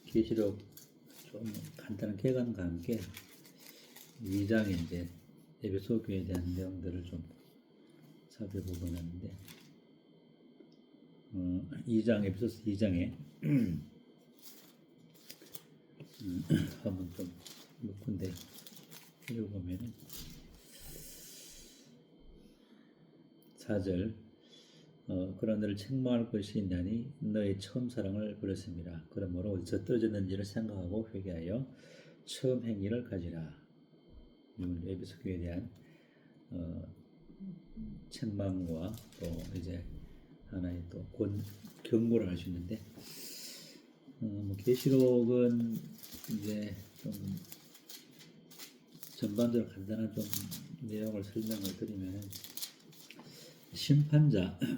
계시록 좀 간단한 개관과 함께 2장의 이제 에베소 교회에 대한 내용들을 좀 살펴보고 있는데 2장 에베소서 2장에 한번 좀 몇 군데 읽어보면은 4절 그러나 너를 책망할 것이 있나니 너의 처음 사랑을 버렸습니다. 그러므로 어디서 떨어졌는지를 생각하고 회개하여 처음 행위를 가지라. 이건 에베소 교회에 대한 책망과 또 이제 하나의 또 경고를 할 수 있는데 계시록은 이제 좀 전반적으로 간단한 좀 내용을 설명을 드리면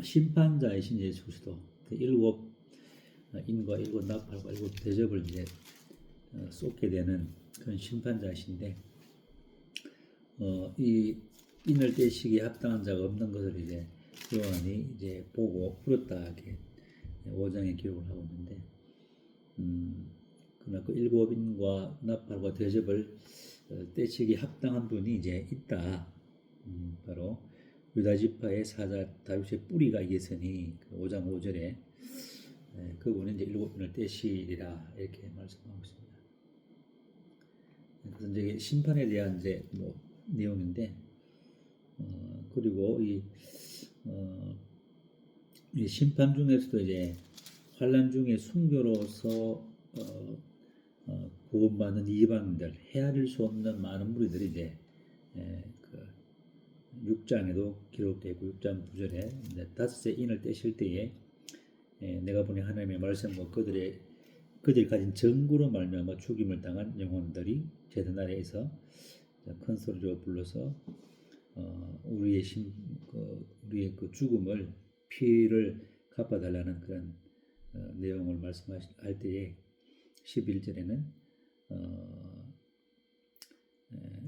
심판자이신 예수 그리스도 그 일곱 인과 일곱 나팔과 일곱 대접을 이제 쏟게 되는 그런 심판자이신데 이 인을 떼시기에 합당한 자가 없는 것을 이제 요한이 이제 보고 울었다 이렇게 5장에 기록을 하고 있는데 그러나 그 일곱 인과 나팔과 대접을 떼시기 합당한 분이 이제 있다. 바로 유다 지파의 사자 다윗의 뿌리가 이겼으니 5장 5절에 그분은 이제 일곱 인을 떼시리라 이렇게 말씀하고 있습니다. 그래서 이제 심판에 대한 이제 뭐 내용인데 그리고 이 심판 중에서도 이제 환란 중에 순교로서 구원받는 이방인들 헤아릴 수 없는 많은 무리들이 이제 그 6장에도 기록되고 6장 9절에 다섯째 인을 떼실 때에 내가 보니 하나님의 말씀과 그들이 가진 정구로 말미암아 죽임을 당한 영혼들이 제드날에서 큰 소리로 불러서 우리의 그 죽음을 피를 갚아달라는 그런 내용을 말씀할 때에 11절에는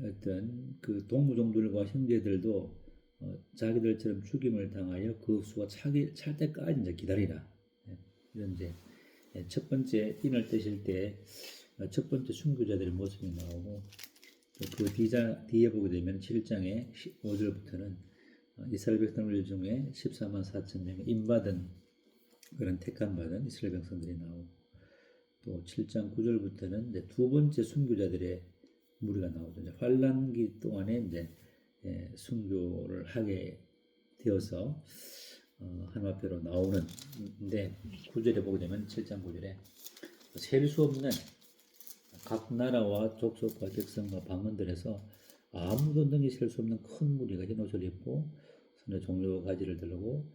어떤 그 동무종들과 형제들도 자기들처럼 죽임을 당하여 그 수가 찰 때까지 이제 기다리라. 이런 이제 첫 번째 인을 떼실 때 첫 번째 순교자들의 모습이 나오고 그 뒤에 보게 되면 7장의 5절부터는 이스라엘 백성들 중에 14만 4천 명의 인받은 그런 택함받은 이스라엘 백성들이 나오고 또 7장 9절부터는 이제 두 번째 순교자들의 무리가 나오죠. 이제 환란기 동안에 이제 순교를 하게 되어서 하나님 앞으로 나오는데 9절에 보게 되면 7장 9절에 셀 수 없는 각 나라와 족속과 백성과 방언들에서 아무도 능히 셀 수 없는 큰 무리가 흰 옷을 입고 손에 종려와 가지를 들고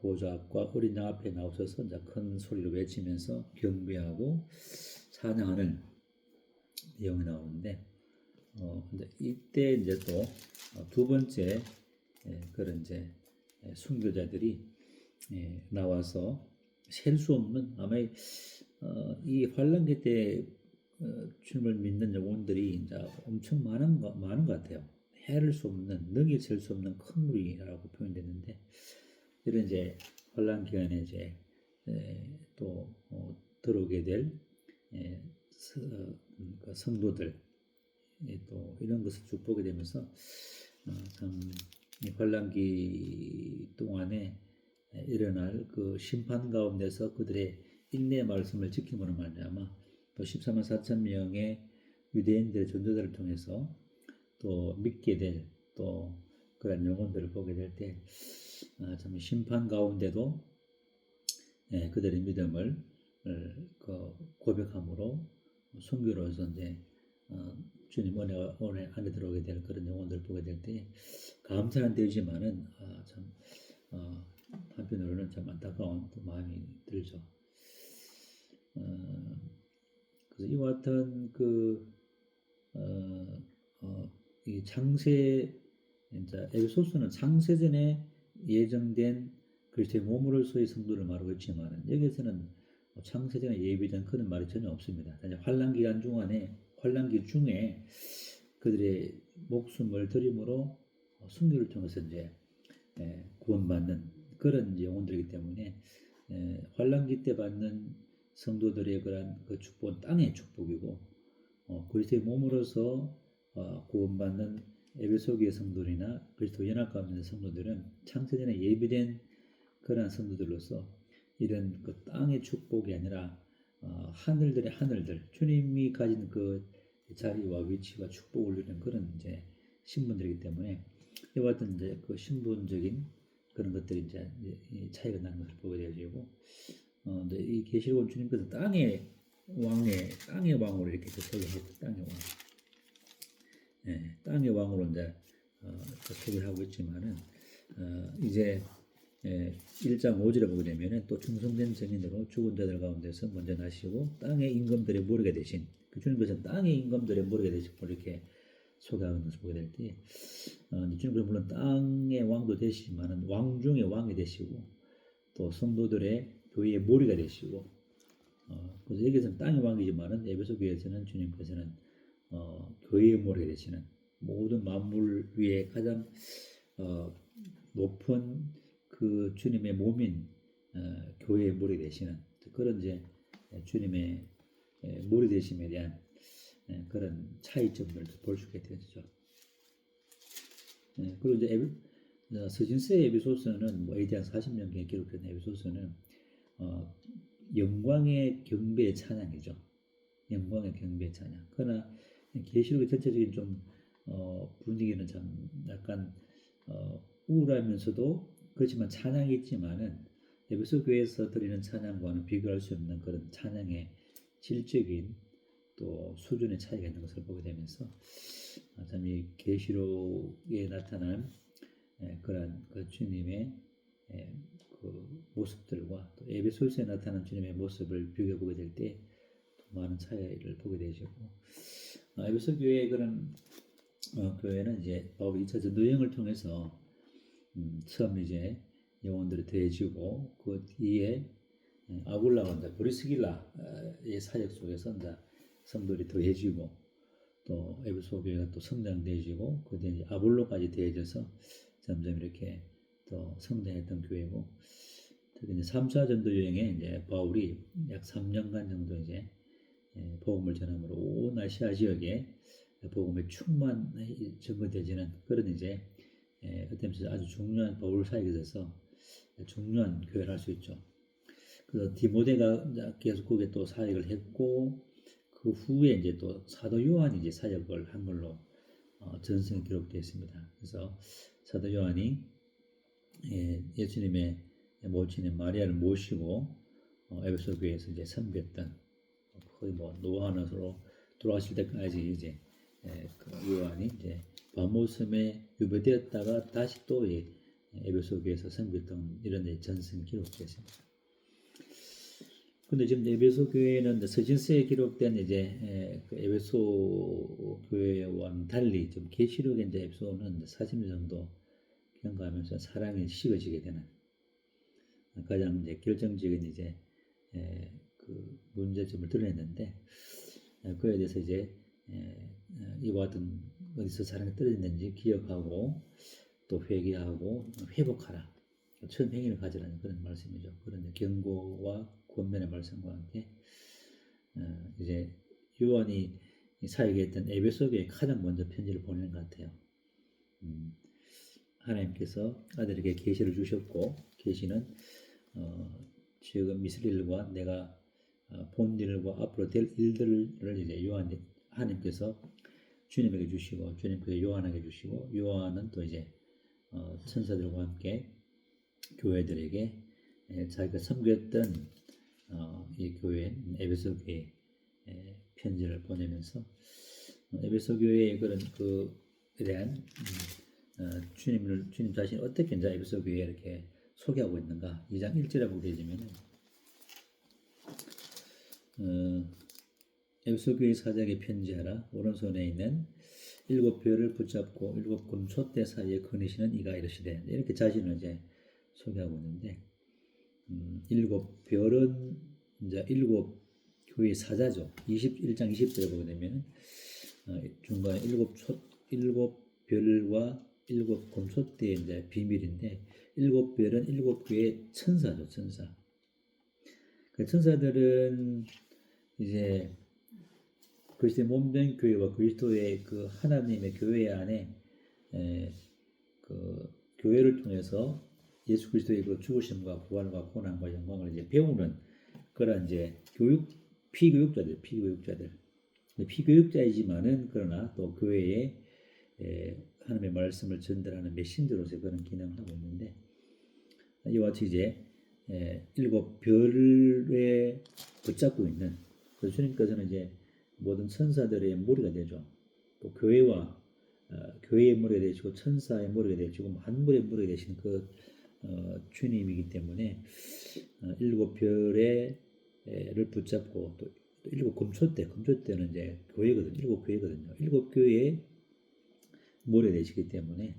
보좌 앞과 어린 양 앞에 나오셔서 이제 큰 소리로 외치면서 경배하고 찬양하는 내용이 나오는데 근데 이때 이제 또 두 번째 그런 이제 순교자들이 나와서 셀 수 없는 아마 이 환란기 때 주님을 믿는 영혼들이 이제 엄청 많은 것 같아요. 헤아릴 수 없는, 능히 셀 수 없는 큰 무리라고 표현됐는데 이런 이제 환란 기간에 이제 또 들어오게 될 성도들 또 이런 것을 쭉 보게 되면서 참 환란기 동안에 일어날 그 심판 가운데서 그들의 인내의 말씀을 지킴으로 말미암아 또 14만 4천 명의 유대인들의 전도자를 통해서 또 믿게 될 또 그런 영혼들을 보게 될 때 참 심판 가운데도 그들의 믿음을 고백함으로 순교로서 이제 주님 은혜 안에 들어오게 될 그런 영혼들을 보게 될 때 감사는 되지만은 참 한편으로는 참 안타까운 또 마음이 들죠. 그래서 이와 같은 이 창세 이제 에베소서는 창세전에 예정된 그리스도의 몸으로서의 성도를 말하고 있지만 여기서는 창세전에 예비된 그런 말이 전혀 없습니다. 환란 중에 그들의 목숨을 드림으로 순교를 통해서 이제 구원받는 그런 영혼들이기 때문에 환란기 때 받는 성도들의 그런 그 축복은 땅의 축복이고 그리스도의 몸으로서 구원받는 에베소교회 성도들이나 그리스도 연합 가운데 있는 성도들은 창세전에 예비된 그러한 성도들로서 이런 그 땅의 축복이 아니라 하늘들의 하늘들 주님이 가진 그 자리와 위치와 축복을 누리는 그런 이제 신분들이기 때문에 이와 같은 이제 그 신분적인 그런 것들이 이제 차이가 나는 것을 보게 되어지고 이 계시록은 주님께서 땅의 왕으로 이렇게 소개하고 땅의 왕, 땅의 왕으로 이제 소개를 하고 있지만은 이제 1장 5절에 보게 되면은 또 충성된 증인으로 죽은 자들 가운데서 먼저 나시고 땅의 임금들의 머리가 되신 그 주님께서 땅의 임금들의 머리가 되시고 이렇게 소개하는 것을 보게 될 때 주님께서 물론 땅의 왕도 되시지만은 왕 중에 왕이 되시고 또 성도들의 교회의 머리가 되시고 그래서 여기서는 땅의 왕이지만은 에베소 교회에서는 주님께서는 교회의 머리가 되시는 모든 만물 위에 가장 높은 그 주님의 몸인 교회의 머리 되시는 그런 이제 주님의 머리 되심에 대한 그런 차이점들도 볼 수 있게 되죠. 그리고 이제 서신서의 에베소서는 뭐에 대한 40년경에 기록된 에베소서는 영광의 경배의 찬양이죠. 영광의 경배의 찬양. 그러나 계시록의 전체적인 좀 분위기는 참 약간 우울하면서도 그렇지만 찬양이 있지만은 에베소 교회에서 드리는 찬양과는 비교할 수 없는 그런 찬양의 질적인 또 수준의 차이가 있는 것을 보게 되면서 참 이 계시록에 나타난 그런 그 주님의 그 모습들과 또 에베소서에 나타난 주님의 모습을 비교해 보게 될 때 많은 차이를 보게 되시고 에베소 교회의 그런 교회는 이제 바울이 2차 전도 여행을 통해서 처음 이제 영혼들이 더해지고 그 뒤에 아굴라와 브리스길라의 사역 속에서 이제 성도들이 더해지고 또 에베소 교회가 또 성장되어지고 그 뒤에 아볼로까지 더해져서 점점 이렇게 또 성장했던 교회고 특히 이제 3차 전도 여행에 이제 바울이 약 3년간 정도 이제 복음을 전함으로 온 아시아 지역에 복음의 충만히 전거되지는 그런 이제 어떤 면에서 아주 중요한 바울 사역에 있어서 중요한 교회를 할 수 있죠. 그래서 디모데가 계속 거기에 또 사역을 했고 그 후에 이제 또 사도 요한이 이제 사역을 한 걸로 전승이 기록되어 있습니다. 그래서 사도 요한이 예수님의 모친인 마리아를 모시고 에베소 교회에서 이제 섬겼던 거의 뭐 노아나서로 돌아가실 때까지 이제 그 요한이 이제 바모섬에 유배되었다가 다시 또 에베소 교회에서 섬겼던 이런 전승이 기록되어 있습니다. 근데 지금 에베소 교회는 서신서에 기록된 이제 그 에베소 교회와는 달리 좀 계시록의 이제 에베소는 40년 정도 경과하면서 사랑이 식어지게 되는 가장 이제 결정적인 이제 그 문제점을 드러냈는데 그에 대해서 이제 이와 같은 어디서 사랑이 떨어졌는지 기억하고 또 회개하고 회복하라. 처음 행위를 가지라는 그런 말씀이죠. 그런 경고와 권면의 말씀과 함께 이제 요한이 사역했던 에베소 교회에 가장 먼저 편지를 보내는 것 같아요. 하나님께서 아들에게 계시를 주셨고 계시는 지금 있을 일과 내가 본 일과 앞으로 될 일들을 이제 하나님께서 주님에게 주시고 주님께서 요한에게 주시고 요한은 또 이제 천사들과 함께 교회들에게 자기가 섬겼던 이 교회 에베소 교회에 편지를 보내면서 에베소 교회의 그런 그에 대한 주님 자신이 어떻게 이제 에베소 교회에 이렇게 소개하고 있는가 2장 1절에 보게 되면은 에베소 교회 사장에게 편지하라. 오른손에 있는 7별을 붙잡고 7 금촛대 사이에 거니시는 이가 이르시되 이렇게 자신을 이제 소개하고 있는데 7별은 이제 7 교회의 사자죠. 21장 20절에 보게 되면 중간에 7별과 7 금촛대의 이제 비밀인데 7별은 7 교회의 천사죠. 천사. 그 천사들은 이제 그리스도의 몸된 교회와 그리스도의 그 하나님의 교회 안에 그 교회를 통해서 예수 그리스도의 그 죽으심과 부활과 고난과 영광을 이제 배우는 그런 이제 피교육자이지만은 그러나 또 교회에 하나님의 말씀을 전달하는 메신저로서 그런 기능을 하고 있는데 이와 같이 이제 일곱 별에 붙잡고 있는 그 주님께서는 이제 모든 천사들의 머리가 되죠. 또 교회의 머리가 되시고 천사의 머리가 되시고 만물의 머리가 되신 그 주님이기 때문에 일곱 별을 붙잡고 또 일곱 금초대는 이제 교회거든요. 일곱 교회거든요. 일곱 교회의 머리가 되시기 때문에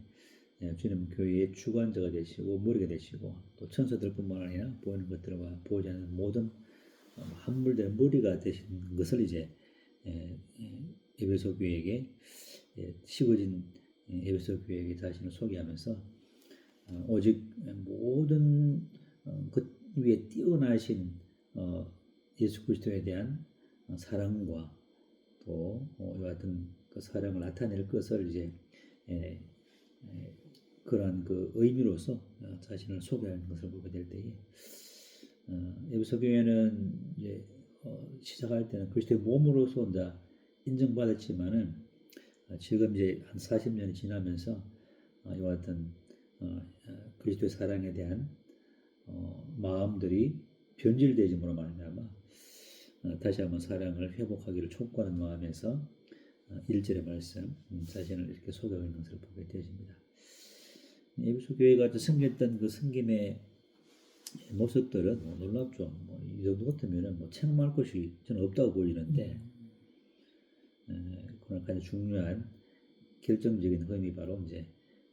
주님은 교회의 주관자가 되시고 머리가 되시고 또 천사들뿐만 아니라 보이는 것들과 보이지 않는 모든 만물들의 머리가 되신 것을 이제 에베소 교회에게 식어진 에베소 교회에게 자신을 소개하면서 오직 모든 것 위에 뛰어나신 예수 그리스도에 대한 사랑과 또 이와 같은 그 사랑을 나타낼 것을 이제 그러한 그 의미로서 자신을 소개하는 것을 보게 될 때에 에베소 교회는 이제 시작할 때는 그리스도의 몸으로서 이제 인정받았지만은 지금 이제 한 40년이 지나면서 이와 같은 그리스도의 사랑에 대한 마음들이 변질되짐으로 말미암아 다시 한번 사랑을 회복하기를 촉구하는 마음에서 1절의 말씀 자신을 이렇게 소개하고 있는 것을 보게 되어집니다. 에베소 교회가 섬겼던 그 섬김의 모습들은 놀랍죠. 이 정도 같으면 책망할 것이 저는 없다고 보이는데 그러나 가장 중요한 결정적인 흠이 바로 이제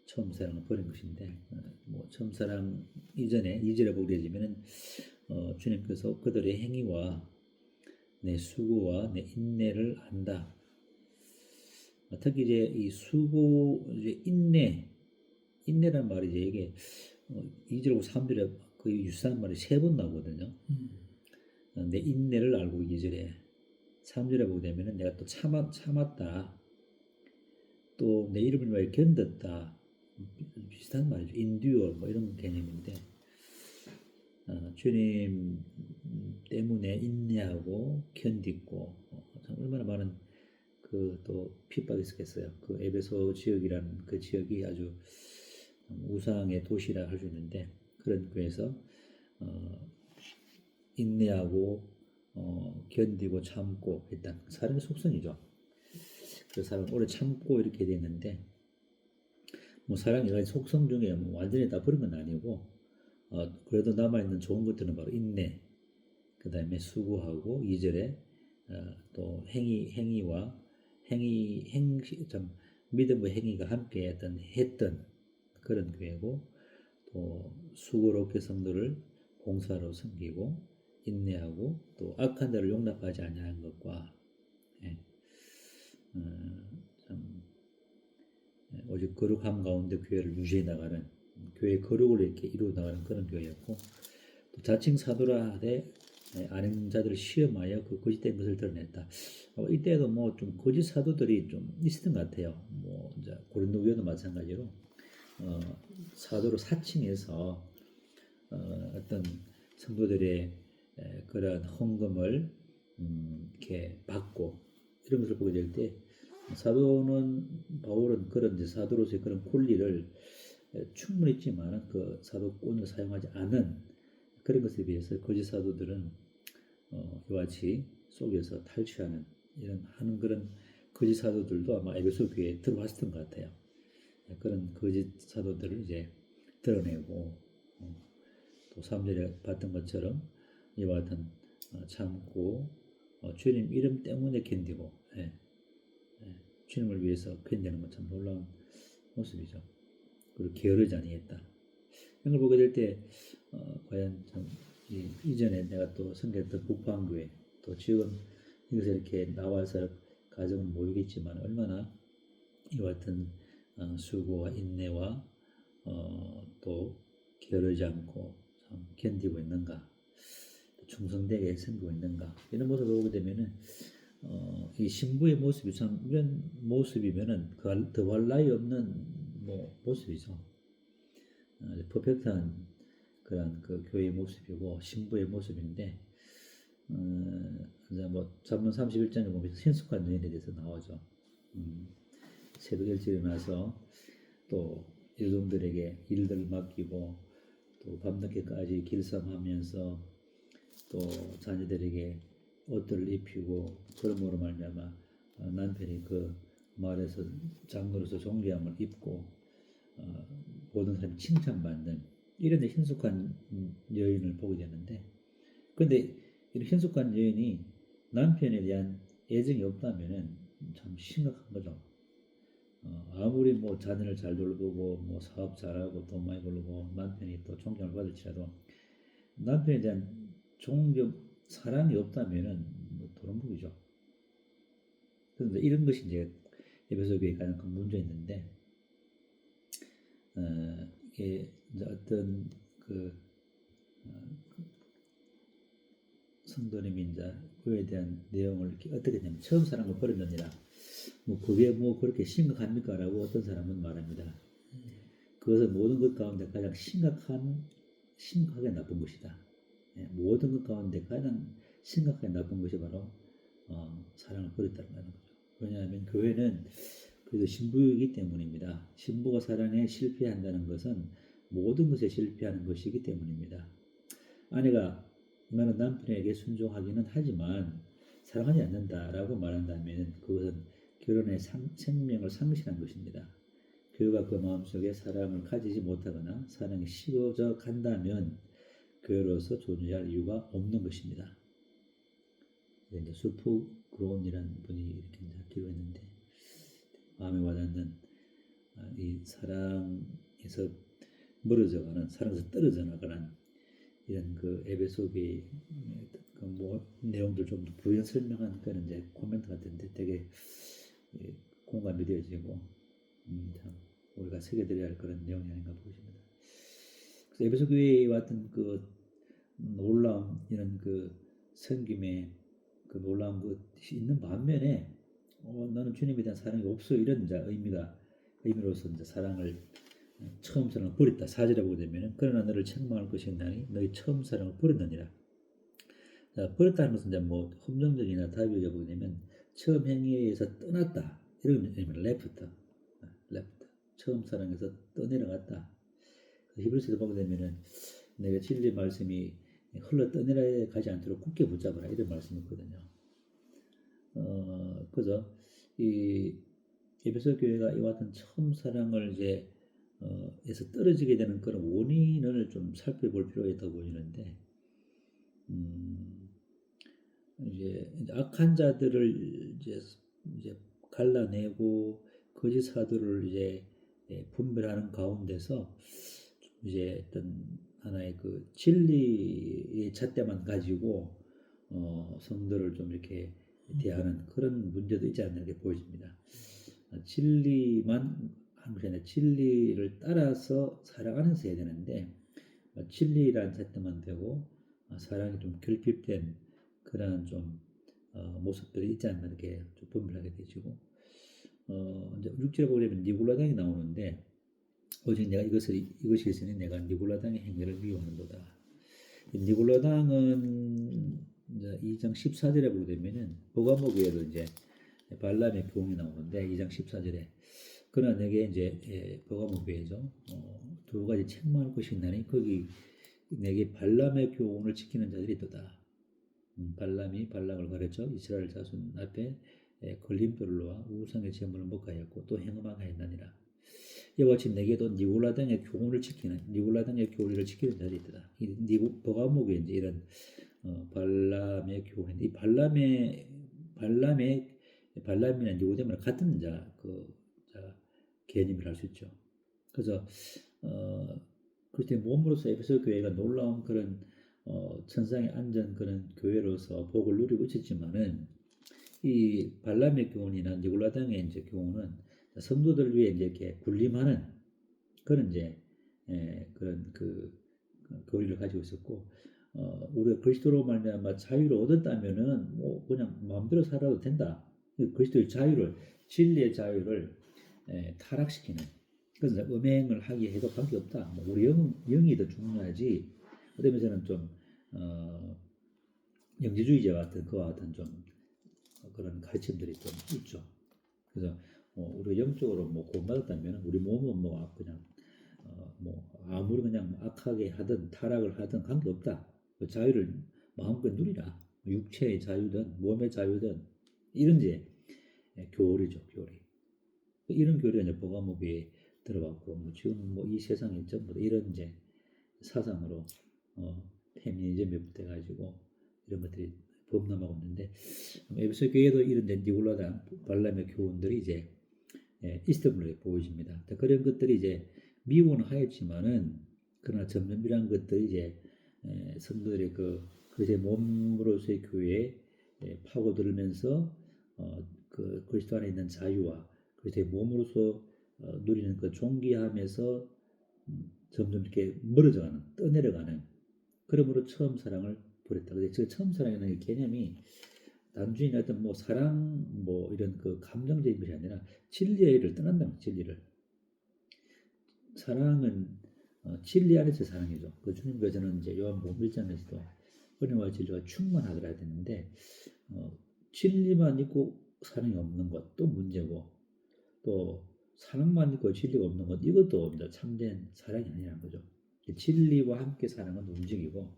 처음 사랑을 버린 것인데 처음 사랑 이전에 2절에 보게 되지면은 주님께서 그들의 행위와 내 수고와 내 인내를 안다. 특히 이제 이 수고 이제 인내란 말이 이제 이게 2절하고 3절에 거의 유사한 말이 3번 나오거든요. 내 인내를 알고 2절에 3절에 보게 되면은 내가 또 참았다. 또 내 이름을 위하여 견뎠다. 비슷한 말이죠. endure 이런 개념인데 주님 때문에 인내하고 견디고 참 얼마나 많은 그 또 핍박이 있었겠어요. 그 에베소 지역이라는 그 지역이 아주 우상의 도시라 할 수 있는데 그런 교회에서 인내하고 견디고 참고 일단 사람의 속성이죠. 그 사람 오래 참고 이렇게 됐는데 사랑이 속성 중에 완전히 다 버린 건 아니고 그래도 남아있는 좋은 것들은 바로 인내, 그 다음에 수고하고 2절에 또 행위와 믿음과 행위가 함께 했던 그런 교회고 또 수고롭게 성도를 봉사로 섬기고 인내하고 또 악한 자를 용납하지 아니하는 것과 오직 거룩함 가운데 교회를 유지해 나가는 교회의 거룩을 이렇게 이루어 나가는 그런 교회였고 또 자칭 사도라 하되 아는 자들을 시험하여 그 거짓된 것을 드러냈다. 이때도 좀 거짓 사도들이 좀 있었던 것 같아요. 이제 고린도 교회도 마찬가지로 사도로 사칭해서 어떤 성도들의 그러한 헌금을 이렇게 받고 이런 것을 보게 될 때 바울은 그런 이제 사도로서의 그런 권리를 충분히 있지만 그 사도권을 사용하지 않은 그런 것에 비해서 거짓 사도들은 이와 같이 속에서 탈취하는 이런 하는 그런 거짓 사도들도 아마 에베소 교회에 들어왔었던 것 같아요. 그런 거짓 사도들을 이제 드러내고 또 3절에 봤던 것처럼 이와 같은 참고 주님 이름 때문에 견디고 주님을 위해서 견디는 건 참 놀라운 모습이죠. 그리고 게으르지 아니했다. 이런 걸 보게 될 때 과연 참 이전에 내가 또 섬겼던 북방교회 또 지금 여기서 이렇게 나와서 가정은 모이겠지만 얼마나 이와 같은 수고와 인내와 또 게으르지 않고 참 견디고 있는가. 충성되게 섬기고 있는가 이런 모습을 보게 되면은 이 신부의 모습이 참 이런 모습이면은 더할 나위 없는 모습이죠. 퍼펙트한 그런 그 교회의 모습이고 신부의 모습인데 이제 잠언 31장에 보면 신속한 여인에 대해서 나오죠. 새벽 일찍 일어나서 또 일동들에게 일들을 맡기고 또 밤늦게까지 길쌈하면서 또 자녀들에게 옷들을 입히고 그러므로 말미암아 남편이 그 마을에서 장로로서 존귀함을 입고 모든 사람이 칭찬받는 이런 신속한 여인을 보게 되는데, 근데 이런 신속한 여인이 남편에 대한 애정이 없다면은 참 심각한 거죠. 아무리 자녀를 잘 돌보고 사업 잘하고 돈 많이 벌고 남편이 또 존경을 받을지라도 남편에 대한 존경 사랑이 없다면은 도루묵이죠. 그런데 이런 것이 이제 에베소 교회의 가장 큰 문제였는데, 이게 이제 어떤 그 성도님이 이제 그에 대한 내용을 이렇게 어떻게 하냐면 처음 사랑을 버렸느니라. 그게 그렇게 심각합니까? 라고 어떤 사람은 말합니다. 그것은 모든 것 가운데 가장 심각하게 나쁜 것이다. 모든 것 가운데 가장 심각하게 나쁜 것이 바로 사랑을 버렸다는 거죠. 왜냐하면 교회는 그래도 신부이기 때문입니다. 신부가 사랑에 실패한다는 것은 모든 것에 실패하는 것이기 때문입니다. 아내가 나는 남편에게 순종하기는 하지만 사랑하지 않는다라고 말한다면 그것은 결혼의 생명을 상실한 것입니다. 교회가 그 마음속에 사랑을 가지지 못하거나 사랑이 식어져 간다면 교회로서 존재할 이유가 없는 것입니다. 이제 수프 그론이라는 분이 이렇게 기도했는데 마음에 와닿는 이 사랑에서 멀어져가는 사랑에서 떨어져 나가는 이런 그 에베소의 그 내용들 좀 더 부연 설명한 그런 이제 코멘트 같은데 되게 공감이 되어지고 참 우리가 새겨드려야 할 그런 내용이 아닌가 보십니다. 그래서 에베소 교회에 왔던 그 놀라운 이런 그 섬김의 그 놀라운 것이 있는 반면에 너는 주님에 대한 사랑이 없어 이런 이제 의미로서 이제 사랑을 처음 사랑을 버렸다. 4절에 보게 되면은 그러나 너를 책망할 것이 있나니 너희 처음 사랑을 버렸느니라. 자, 버렸다는 것은 이제 험정적이나 답이게 보게 되면 처음 행위에서 떠났다 이런 의미를 left. 처음 사랑에서 떠내려갔다. 히브리서에서 보게 되면은 내가 진리 말씀이 흘러 떠내려가지 않도록 굳게 붙잡으라 이런 말씀이 있거든요. 그죠? 이 에베소 교회가 이와 같은 처음 사랑을 이제 에서 떨어지게 되는 그런 원인을 좀 살펴볼 필요가 있다고 보이는데, 이제 악한 자들을 이제 갈라내고 거짓 사도를 이제 분별하는 가운데서 이제 어떤 하나의 그 진리의 잣대만 가지고 성도를 좀 이렇게 대하는 그런 문제도 있지 않나 이렇게 보여집니다. 진리만 하는 것이 아니라 진리를 따라서 살아가면서 해야 되는데 진리란 잣대만 되고 사랑이 좀 결핍된 그런 좀 모습들이 있지 않나 이렇게 좀 분별하게 되지고 이제 6절에 보게 되면 니골라당이 나오는데 오직 내가 이것이 있으니 내가 니골라당의 행위를 미워하는도다. 니골라당은 이제 2장 14절에 보게 되면은 버가모 교회도 이제 발람의 교훈이 나오는데 2장 14절에 그러나 내게 이제 버가모 교회죠. 두 가지 책망할 것이 있나니 거기 내게 발람의 교훈을 지키는 자들이 있도다. 발람이 발락을 가르쳐 이스라엘 자손 앞에 걸림돌을 놓아 우상의 제물을 먹하였고 또 행음하게 했나니라. 이와 같이 내게도 니골라당의 교훈을 지키는 니골라당의 교리를 지키는 자들이 있다. 이 버가목에 이제 이런 발람의 교훈, 이 발람이나 니고데모랑 같은 개념을 할 수 있죠. 그래서 그때 몸으로서 에베소 교회가 놀라운 그런 천상의 안전 그런 교회로서 복을 누리고 있었지만은 이 발람의 교훈이나 니골라당의 이제 교훈은 성도들을 위해 이제 이렇게 군림하는 그런 이제 그런 그 교리를 가지고 있었고 우리가 그리스도로 말미암아 자유를 얻었다면은 뭐 그냥 마음대로 살아도 된다. 그리스도의 자유를 진리의 자유를 타락시키는 그래서 음행을 하게 해도 관계없다. 뭐 우리 영이 더 중요하지. 어떤 면에서는 좀 영지주의자 같은 그와 같은 좀 그런 가르침들이 좀 있죠. 그래서 우리가 영적으로 뭐 구원받았다면 우리 몸은 뭐 그냥 뭐 아무리 그냥 악하게 하든 타락을 하든 관계없다. 그 자유를 마음껏 누리라. 육체의 자유든 몸의 자유든 이런 이제 교리죠, 교리. 이런 교리가 이제 보가목에 들어갔고 뭐 지금 뭐 이 세상에 전부 이런 이제 사상으로 페미니즘부터 해가지고 이런 것들이 범람하고 있는데 에베소 교회도 이런 니골라당 발람의 교훈들이 이제 이스탄불에 보여집니다. 그런 것들이 이제 미워는 하였지만은 그러나 점점 이런 것들이 이제 성도들의 그리스도의 몸으로서의 교회에 파고들면서 그 그리스도 안에 있는 자유와 그리스도의 몸으로서 누리는 그 존귀함에서 점점 이렇게 멀어져가는 떠내려가는 그러므로 처음 사랑을 버렸다. 근데 저 처음 사랑이라는 개념이 단순히 어떤 뭐 사랑 뭐 이런 그 감정적인 것이 아니라 진리를 떠난다는 진리를. 사랑은 진리 안에서 사랑이죠. 그 주님께서는 이제 요한복음 1장에서도 은혜와 진리가 충만하더라 했는데 진리만 있고 사랑이 없는 것도 문제고 또 사랑만 있고 진리가 없는 것 이것도 참된 사랑이 아니라는 거죠. 진리와 함께 사랑은 움직이고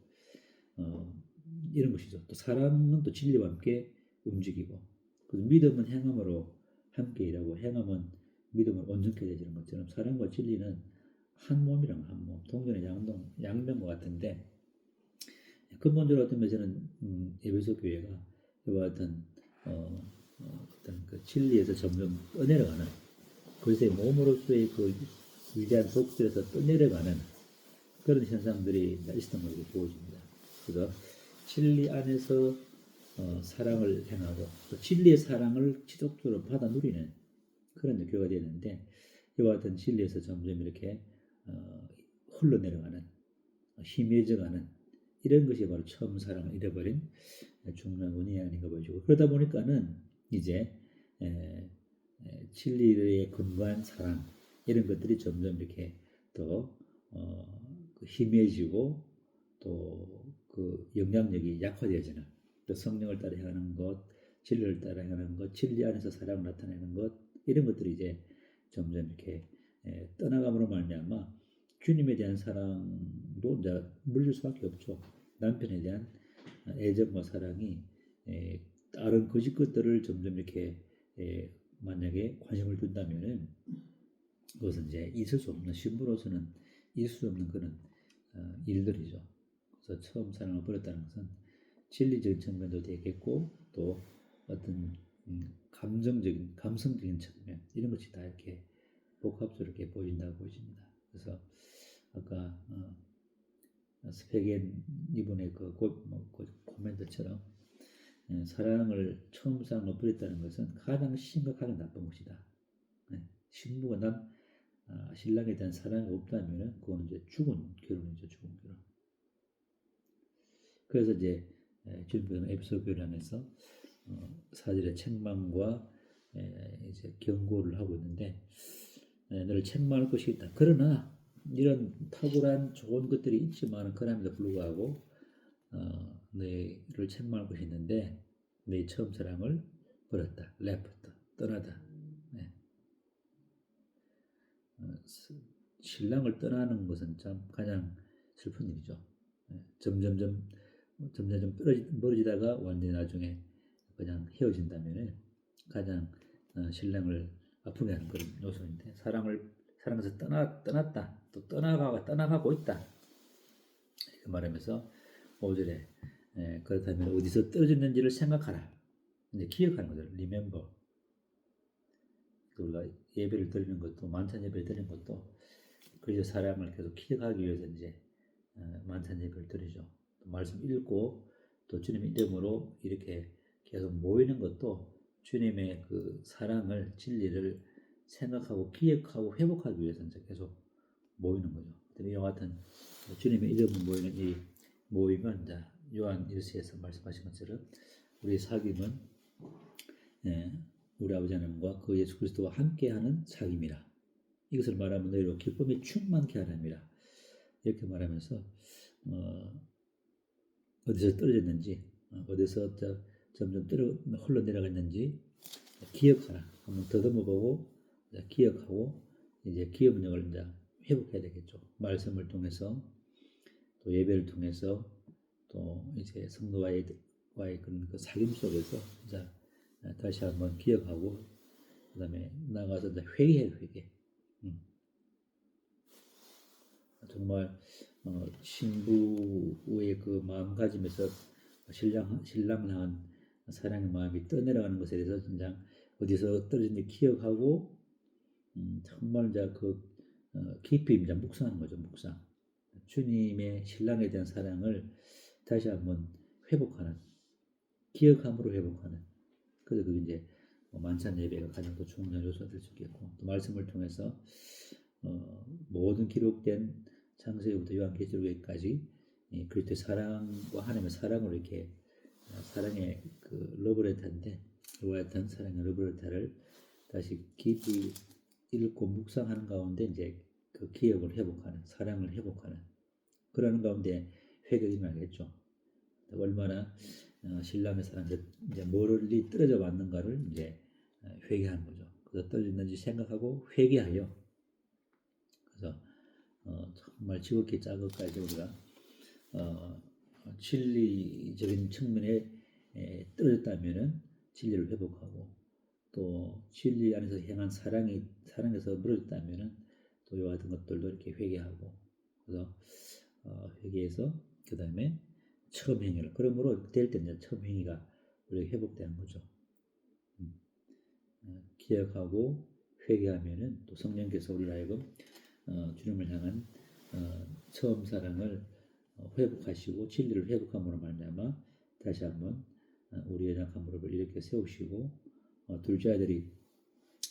이런 것이죠. 또 사랑은 또 진리와 함께 움직이고 그래서 믿음은 행함으로 함께 일하고 행함은 믿음을 온전케 되지는 것처럼 사랑과 진리는 한 몸이란 한 몸, 동전의 양면과 같은데 근본적으로 어떤 면에서는 에베소 교회가 이와 같은 어떤 그 진리에서 점점 떠내려가는 그리스도의 몸으로서의 그 위대한 독실에서 떠내려가는 그런 현상들이 있었던 것으로 보여집니다. 그래서 진리 안에서 사랑을 행하고 또 진리의 사랑을 지속적으로 받아 누리는 그런 교회가 되는데 이와 같은 진리에서 점점 이렇게 흘러내려가는 희미해져가는 이런 것이 바로 처음 사랑을 잃어버린 중요한 원인이 아닌가 보여지고 그러다 보니까는 이제 진리의 근거한 사랑 이런 것들이 점점 이렇게 더 희미해지고 또 그 영향력이 약화되어지는 또 성령을 따라 행하는 것, 진리를 따라 행하는 것, 진리 안에서 사랑을 나타내는 것 이런 것들이 이제 점점 이렇게 떠나감으로 말미암아 주님에 대한 사랑도 이제 물릴 수밖에 없죠. 남편에 대한 애정과 사랑이 다른 거짓 것들을 점점 이렇게 만약에 관심을 둔다면은 그것은 이제 있을 수 없는 신부로서는 있을 수 없는 그런 일들이죠. 그래서 처음 사랑을 버렸다는 것은 진리적인 측면도 되겠고 또 어떤 감성적인 측면 이런 것이 다 이렇게 복합적으로 이렇게 보인다고 보여집니다. 그래서 아까 스페겐 이분의 그 코멘트처럼 사랑을 처음 사랑을 버렸다는 것은 가장 심각하게 나쁜 것이다. 신부가 신랑에 대한 사랑이 없다면 그건 이제 죽은 결혼이죠, 죽은 결혼. 그래서 이제 주님께서는 에베소 교회를 하면서 사절의 책망과 이제 경고를 하고 있는데 너를 책망할 것이 있다. 그러나 이런 탁월한 좋은 것들이 있지만 그럼에도 불구하고 너희를 책망할 것이 있는데 너희 처음 사랑을 버렸다. left 떠나다. 신랑을 떠나는 것은 참 가장 슬픈 일이죠. 점점 멀어지다가 완전히 나중에 그냥 헤어진다면 가장 신랑을 아프게 하는 그런 요소인데 사랑에서 떠났다 또 떠나가고 있다 이렇게 말하면서 5절에 그렇다면 어디서 떨어졌는지를 생각하라 이제 기억하는 거죠. remember. 우리가 예배를 드리는 것도 만찬 예배를 드리는 것도 그리스도 사랑을 계속 기억하기 위해서 이제 만찬 예배를 드리죠. 또 말씀 읽고 또 주님의 이름으로 이렇게 계속 모이는 것도 주님의 그 사랑을 진리를 생각하고 기억하고 회복하기 위해서 이제 계속 모이는 거죠. 이와 같은 주님의 이름으로 모이는 이 모이면 이제 요한 1서에서 말씀하신 것처럼 우리 사귐은 우리 아버지 하나님과 그 예수 그리스도와 함께하는 사귐이라. 이것을 말하면 너희로 기쁨이 충만케 하랍니다. 이렇게 말하면서 어디서 떨어졌는지 어디서 점점 흘러내려갔는지 기억하라. 한번 더듬어보고 기억하고 이제 기억력을 이제 회복해야 되겠죠. 말씀을 통해서 또 예배를 통해서 또 이제 성도와의 그런 그 사귐 속에서 이제 다시 한번 기억하고 그다음에 나가서 이제 회개해요. 회개. 정말 신부의 그 마음가짐에서 신랑을 향한 사랑의 마음이 떠내려가는 것에 대해서 진짜 어디서 떨어진지 기억하고 정말 이제 그 깊이 이제 묵상하는 거죠. 묵상. 주님의 신랑에 대한 사랑을 다시 한번 회복하는, 기억함으로 회복하는. 그래서 그게 이제 만찬 예배가 가장 더 중요한 요소가 될 수 있겠고, 또 말씀을 통해서 모든 기록된 창세기부터 요한계시록까지 그리스도의 사랑과 하나님의 사랑으로 이렇게 사랑의 그 러브레터인데 로아탄 사랑의 러브레터를 다시 깊이 읽고 묵상하는 가운데 이제 그 기억을 회복하는, 사랑을 회복하는 그러는 가운데 회개가 일어나겠죠. 얼마나 신랑의 사랑 이제 멀리 떨어져 왔는가를 이제 회개하는 거죠. 그래서 떨어졌는지 생각하고 회개하여 그래서 정말 지극히 작은까지 우리가 진리적인 측면에 떨어졌다면은 진리를 회복하고 또 진리 안에서 행한 사랑에서 멀어졌다면은 또 이와 같은 것들도 이렇게 회개하고 그래서 회개해서 그 다음에 처음 행위를 그러므로 될 때 이제 처음 행위가 우리가 회복되는 거죠. 기억하고 회개하면은 또 성령께서 우리를 하여금 주님을 향한 처음 사랑을 회복하시고 진리를 회복함으로 말미암아 다시 한번 우리의 약한 무릎을 이렇게 세우시고 둘째 아들이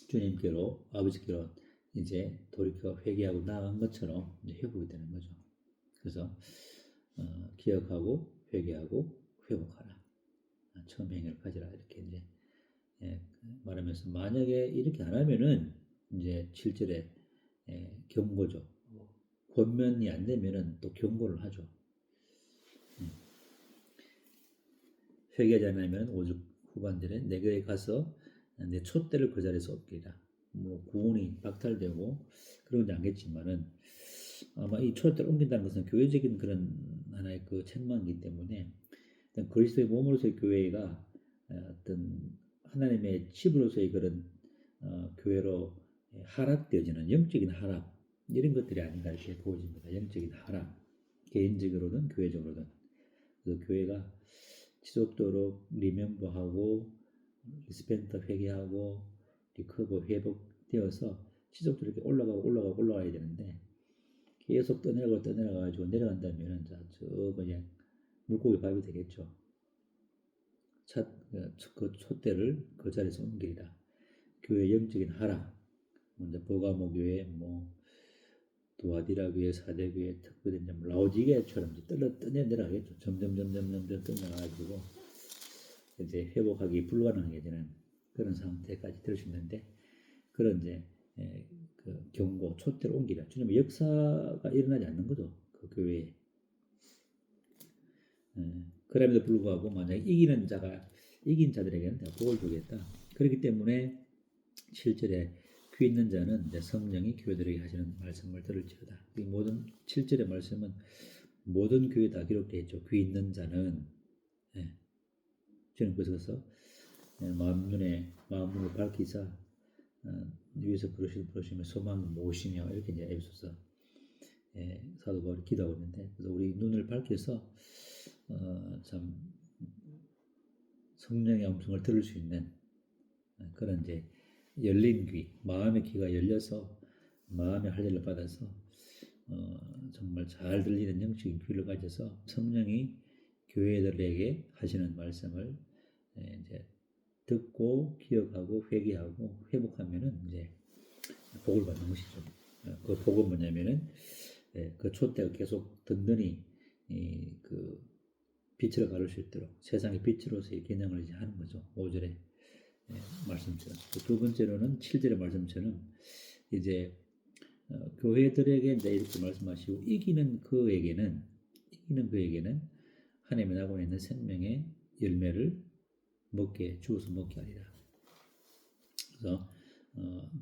주님께로 아버지께로 이제 돌이켜 회개하고 나아간 것처럼 이제 회복이 되는 거죠. 그래서 기억하고 회개하고 회복하라. 처음 행위를 가지라 이렇게 이제 말하면서 만약에 이렇게 안 하면은 이제 7절에 경고죠. 권면이 안 되면은 또 경고를 하죠. 회개하지 않으면 오죽 후반절에 내게 가서 내 촛대를 그 자리에서 엎기라. 뭐 구원이 박탈되고 그러지 않겠지만은 아마 이 촛대를 옮긴다는 것은 교회적인 그런 하나의 그 책망이기 때문에 그리스도의 몸으로서의 교회가 어떤 하나님의 집으로서의 그런 교회로 하락되어지는 영적인 하락 이런 것들이 아닌가 이렇게 보여집니다. 영적인 하락 개인적으로든 교회적으로든 그래서 교회가 지속적으로 리멤버하고 리스펜터 회개하고 리커버 회복되어서 지속적으로 이렇게 올라가야 되는데 계속 떠내려가지고 내려간다면 저 그냥 물고기 밥이 되겠죠. 그 촛대를 그 자리에서 옮기리라. 교회 영적인 하락, 먼저 버가모 교회, 뭐 도아디라 교회, 사대 교회, 특별히 라오디게처럼 떠내려가겠죠. 점점 떠내려가지고 이제 회복하기 불가능하게 되는 그런 상태까지 될 수 있는데 그런 이제 그 경고, 촛대를 옮기라. 주님의 역사가 일어나지 않는 거죠. 그 교회에. 그럼에도 불구하고 만약에 이긴 자들에게는 내가 복을 주겠다. 그렇기 때문에 7절에 귀 있는 자는 이제 성령이 교회들에게 하시는 말씀을 들을지어다. 이 모든 7절의 말씀은 모든 교회에 다 기록되어 있죠. 귀 있는 자는 주님 그래서 마음문을 밝히사 위에서 부르시며 소망 모시며 이렇게 이제 에베소서 사도 바울이 기도하고 있는데 그래서 우리 눈을 밝혀서 참 성령의 음성을 들을 수 있는 그런 이제 열린 귀, 마음의 귀가 열려서 마음의 할례를 받아서 정말 잘 들리는 영적인 귀를 가져서 성령이 교회들에게 하시는 말씀을 이제 듣고 기억하고 회개하고 회복하면은 이제 복을 받는 것이죠. 그 복은 뭐냐면은 그 촛대가 계속 든든히 그 빛으로 가를 수 있도록 세상의 빛으로서의 기능을 이제 하는 거죠. 5절의 말씀처럼. 두 번째로는 7절의 말씀처럼 이제 교회들에게 이제 이렇게 말씀하시고 이기는 그에게는 하나님이 나고 있는 생명의 열매를 주어서 먹게 하리라. 그래서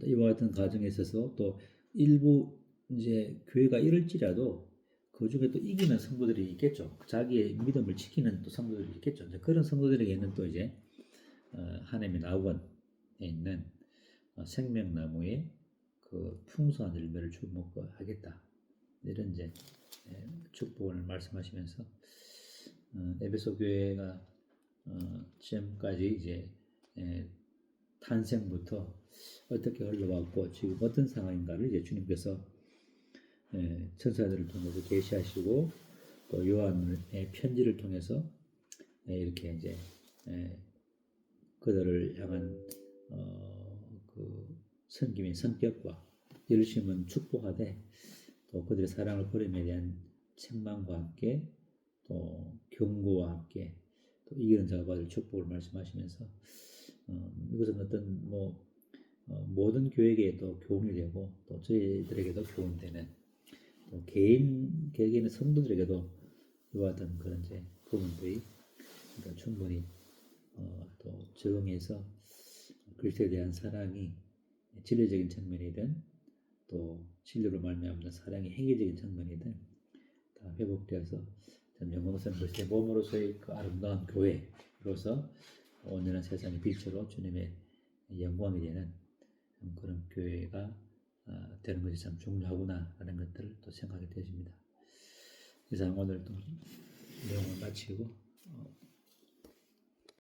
이와 같은 과정에 있어서 또 일부 이제 교회가 이럴지라도 그 중에 또 이기는 성도들이 있겠죠. 자기의 믿음을 지키는 또 성도들이 있겠죠. 이제 그런 성도들에게는 또 이제 하나님의 낙원에 있는 생명나무의 그 풍성한 열매를 주목하게 하겠다. 이런 이제 축복을 말씀하시면서 에베소 교회가 지금까지 이제 탄생부터 어떻게 흘러왔고 지금 어떤 상황인가를 이제 주님께서 천사들을 통해서 계시하시고 또 요한의 편지를 통해서 이렇게 이제 그들을 향한 그 섬김의 성격과 열심은 축복하되 또 그들의 사랑을 버림에 대한 책망과 함께 또 경고와 함께 또 이기는 자가 받을 축복을 말씀하시면서 이것은 어떤 모든 교회에게도 교훈이 되고 또 저희들에게도 교훈되는 또 개개인의 성도들에게도 이와 같은 그런 이제 부분들이 그러니까 충분히 또 적응해서 그리스도에 대한 사랑이 진리적인 측면이든 또 진리로 말미암는 사랑의 행위적인 측면이든 다 회복되어서 영광스러운 그리스도의 몸으로서의 그 아름다운 교회로서 온전한 세상의 빛으로 주님의 영광이 되는 그런 교회가 되는 것이 참 중요하구나라는 것들을 또 생각하게 되십니다. 이상 오늘 또 내용을 마치고